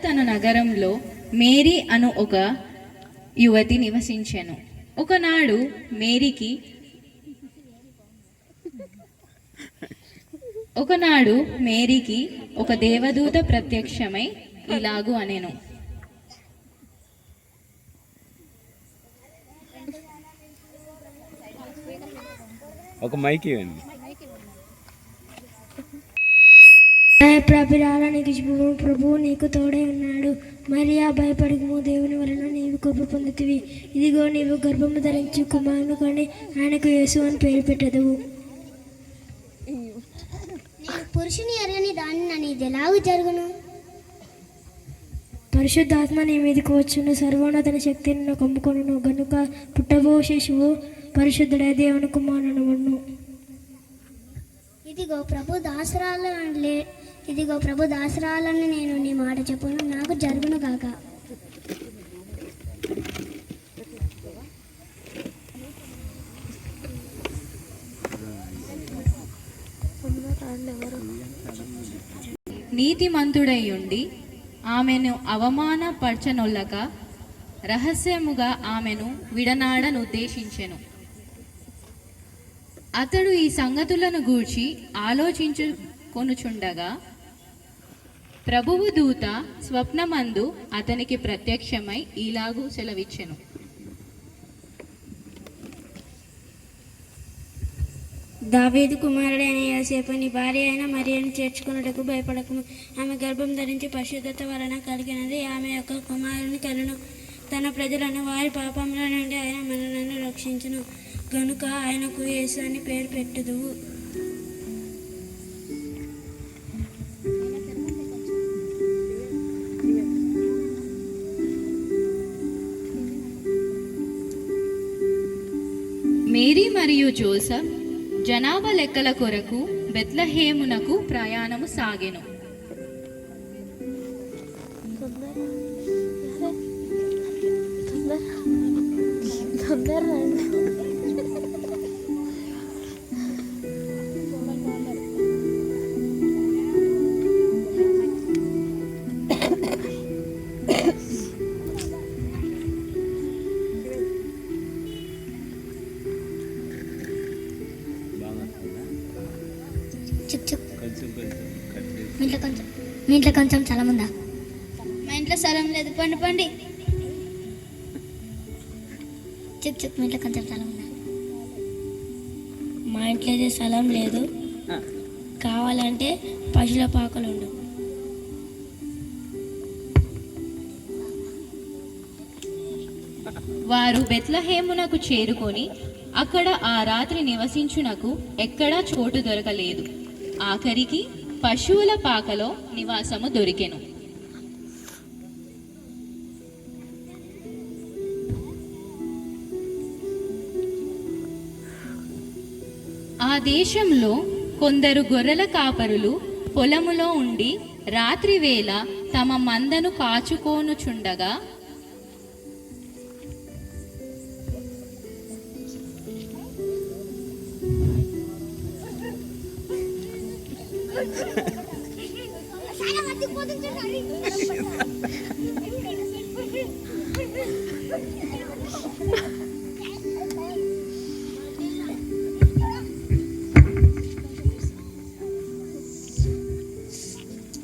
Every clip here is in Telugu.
తన నగరంలో మేరీ అను ఒక యువతి నివసించెను. ఒకనాడు మేరీకి ఒక దేవదూత ప్రత్యక్షమై ఇలాగు అనెను. ఒక మైక్ ఇవ్వండి. ప్రభువు నీకు తోడై ఉన్నాడు. మరియా భయపడకము, దేవుని వలన నీవు కృప పొందుతివి. ఇదిగో నీవు గర్భము ధరించి కుమారుని కని ఆయనకు యేసు అని పేరు పెట్టదవు. పురుషుని ఎరగని దాన్ని నన్ను ఇది ఎలాగూ జరుగును? పరిశుద్ధాత్మ నీ మీదకి వచ్చును, సర్వోన్నతని శక్తిని నాకు కమ్ముకొనును గనుక పుట్టబో శిశువు పరిశుద్ధుడే దేవుని కుమారుడు. ఇదిగో ప్రభు దాసరాలను నేను నీ మాట చెప్పును, నాకు జరుగును గాక. నీతిమంతుడయ్యుండి ఆమెను అవమానపరచనొల్లక రహస్యముగా ఆమెను విడనాడనుద్దేశించెను. అతడు ఈ సంగతులను గూర్చి ఆలోచించుకొనుచుండగా ప్రభువు దూత స్వప్నమందు అతనికి ప్రత్యక్షమై ఇలాగూ సెలవిచ్చెను. దావీదు కుమారుడైన యోసేపు, నీ భార్య అయిన మరియను చేర్చుకున్నటకు భయపడకము. ఆమె గర్భం ధరించి పరిశుద్ధత వలన కలిగినది. ఆమె యొక్క కుమారుని కలను. తన ప్రజలను వారి పాపముల నుండి ఆయన మనలను రక్షించును గనుక ఆయనకు యేసు అని పేరు పెట్టుదువు. మేరీ మరియు జోసెఫ్ జనాభా లెక్కల కొరకు బెత్లెహేమునకు ప్రయాణము సాగెను. మీ ఇంట్లో కొంచెం స్థలం ఉందా? మా ఇంట్లో స్థలం లేదు. పండి మీ ఇంట్లో కొంచెం స్థలం ఉందా? మా ఇంట్లో అయితే స్థలం లేదు. కావాలంటే పశువుల పాకలు ఉండవు. వారు బెత్లెహేమునకు చేరుకొని అక్కడ ఆ రాత్రి నివసించునకు ఎక్కడా చోటు దొరకలేదు. ఆఖరికి పశువుల పాకలో నివాసము దొరికెను. ఆ దేశంలో కొందరు గొర్రెల కాపరులు పొలములో ఉండి రాత్రి వేళ తమ మందను కాచుకోనుచుండగా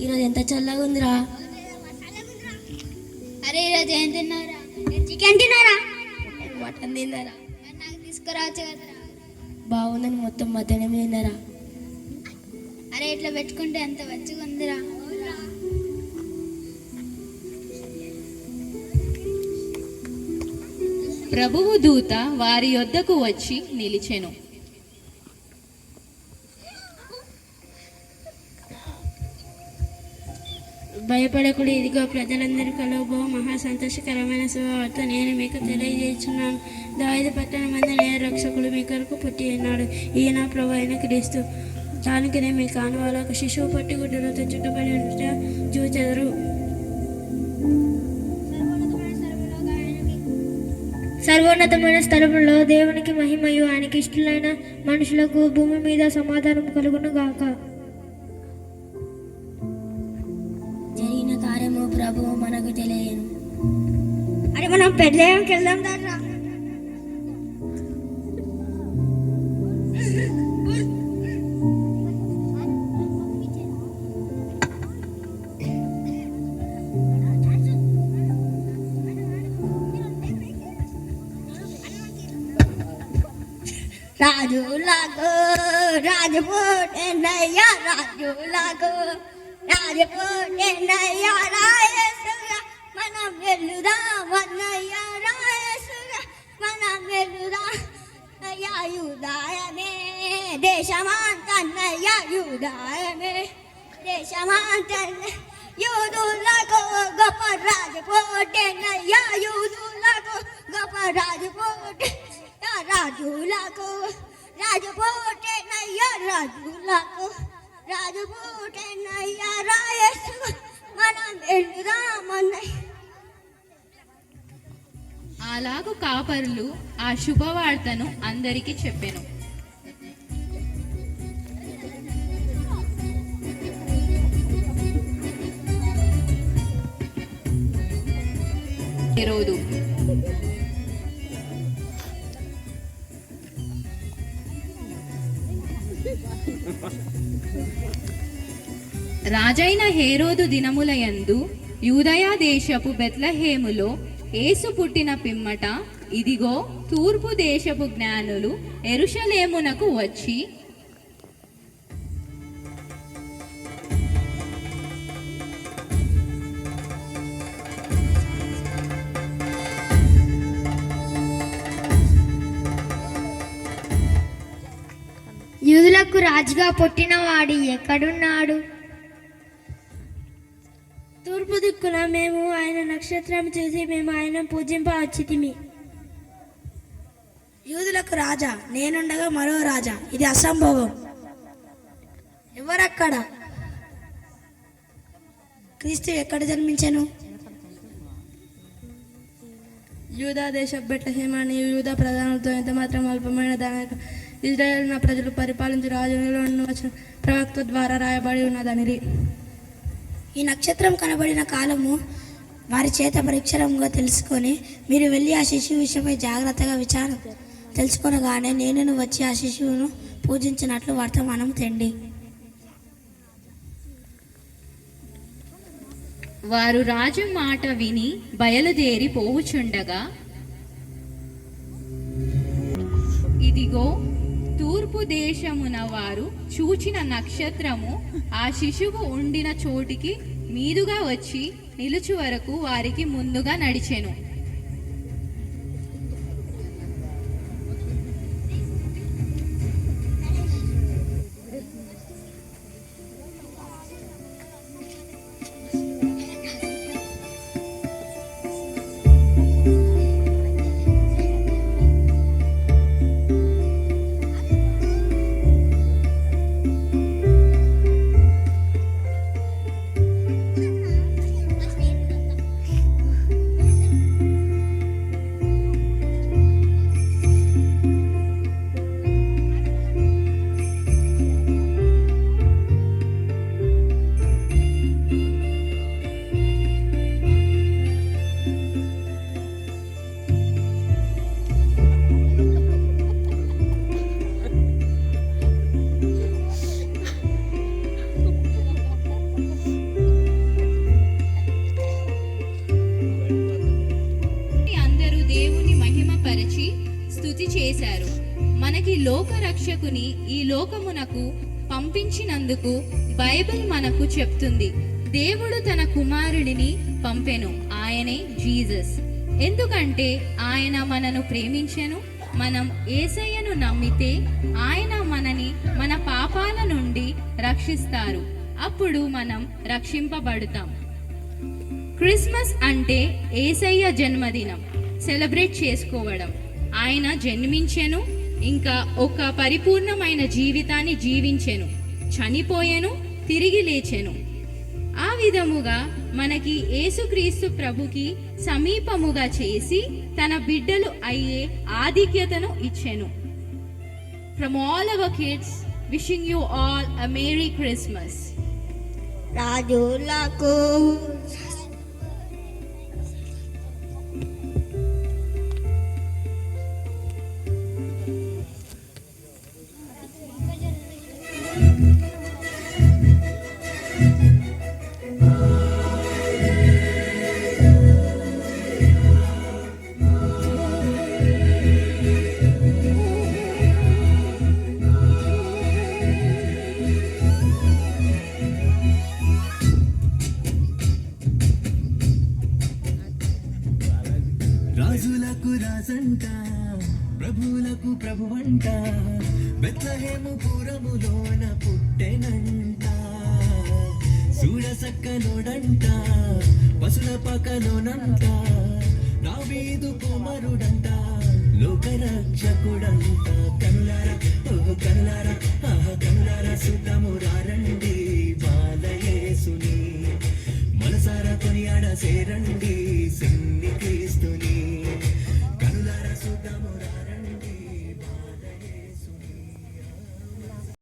ఈరోజు ఎంత చల్లగా ఉందిరా. అరే ఈరోజు ఏం తిన్నారా? చికెన్ తిన్నారా? మటన్ తిన్నారా? నాకు తీసుకురావచ్చు కదరా. బాగుందని మొత్తం మధ్యాహ్నం తిన్నారా. అరే ఇట్లా పెట్టుకుంటే ఎంత మంచిగా ఉందిరా. ప్రభువు దూత వారి యొద్దకు వచ్చి నిలిచెను. భయపడకుడి, ఇదిగో ప్రజలందరి కలుగు మహా సంతోషకరమైన శుభవార్త నేను మీకు తెలియజేస్తున్నాను. దావీదు పట్టణమందు నేను రక్షకుడు మీ కొరకు పుట్టి ఉన్నాడు. ఈయన ప్రభు అయిన క్రీస్తు. దానికినే మీ కానువాల ఒక శిశువు పట్టి గుడ్డలతో చుట్టబడి చూచెదరు. సర్వోన్నతమైన స్థలంలో దేవునికి మహిమయు ఆయనకి ఇష్టలైన మనుషులకు భూమి మీద సమాధానం కలుగును గాక. జరిగిన కార్యము ప్రభు మనం పెళ్ళేకి వెళ్దాం దాంట్లో. రాజులాగో రాజపోటేనయ్యా రాజులాగో రాజపోటేనయ్యా రాయేసుగా మనం వెళ్దామన్నయ్యా రాయేసుగా మనం వెళ్దాం అయ్యా యూదాయమే దేశమంతన్నయ్యా యూదాయమే దేశమంతన్న యూదులకు గొప్ప రాజపోటేనయ్యా యూదులకు గొప్ప రాజపోటే రాజులకు రాజపోటేనయ్యా రాజులకు రాజపోటేనయ్యా రాయేసు మనం వెళ్దామన్నయ్య. అలాగు కాపరులు ఆ శుభవార్తను అందరికీ చెప్పెను. హేరోదు రాజైన హేరోదు దినములయందు యూదయా దేశపు బెత్లెహేములో యేసు పుట్టిన పిమ్మట ఇదిగో తూర్పు దేశపు జ్ఞానులు యెరూషలేమునకు వచ్చి యూదులకు రాజుగా పుట్టినవాడు ఎక్కడున్నాడు? తూర్పు దిక్కున మేము ఆయన నక్షత్రం చూసి మేము ఆయన పూజింప వచ్చితిమి. యూదులకు రాజా నేనుండగా మరో రాజా, ఇది అసంభవం. ఎవరక్కడ? క్రీస్తు ఎక్కడ జన్మించెను? యూదా దేశ బెత్లెహేము అని యూదా ప్రధానులతో ఎంత మాత్రం అల్పమైన దాని ఇజ్రాయేల్ నా ప్రజలు పరిపాలించి రాజులలో వచ్చిన ప్రవక్త ద్వారా రాయబడి ఉన్నదని. ఈ నక్షత్రం కనబడిన కాలము వారి చేత పరీక్షరంగా తెలుసుకొని మీరు వెళ్ళి ఆ శిశువు విషయమై జాగ్రత్తగా విచారణ తెలుసుకొనగానే నేను వచ్చి ఆ శిశువును పూజించినట్లు వర్తమానం తెండి. వారు రాజు మాట విని బయలుదేరి పోవుచుండగా ఇదిగో తూర్పు దేశమున వారు చూచిన నక్షత్రము ఆ శిశువు ఉండిన చోటికి మీదుగా వచ్చి నిలుచు వరకు వారికి ముందుగా నడిచెను. చేశారు. మనకి లోక రక్షకుని ఈ లోకమునకు పంపించినందుకు బైబిల్ మనకు చెప్తుంది. దేవుడు తన కుమారుడిని పంపెను, ఆయనే జీసస్. ఎందుకంటే ఆయన మనను ప్రేమించెను. మనం యేసయ్యను నమ్మితే ఆయన మనని మన పాపాల నుండి రక్షిస్తారు. అప్పుడు మనం రక్షింపబడతాం. క్రిస్మస్ అంటే యేసయ్య జన్మదినం సెలబ్రేట్ చేసుకోవడం. ఆయన జన్మించెను, ఇంకా ఒక పరిపూర్ణమైన జీవితాన్ని జీవించెను, చనిపోయెను, తిరిగి లేచెను. ఆ విధముగా మనకి యేసుక్రీస్తు ప్రభుకి సమీపముగా చేసి తన బిడ్డలు అయ్యే ఆధిక్యతను ఇచ్చెను. From all our kids, wishing you all a Merry Christmas. రాజులకు రాజులకు రాజంట ప్రభువులకు ప్రభువంట బెత్లహేము పురములోన పుట్టెనంట చూడసక్కనోడంట పశుల పక్కలోనంట దావీదు కుమారుడంట లోకరక్షకుడంట కనులారా ఓ కనులారా కనులారా సుతము రండి బాలయేసుని మనసారా కొనియాడ సేరండి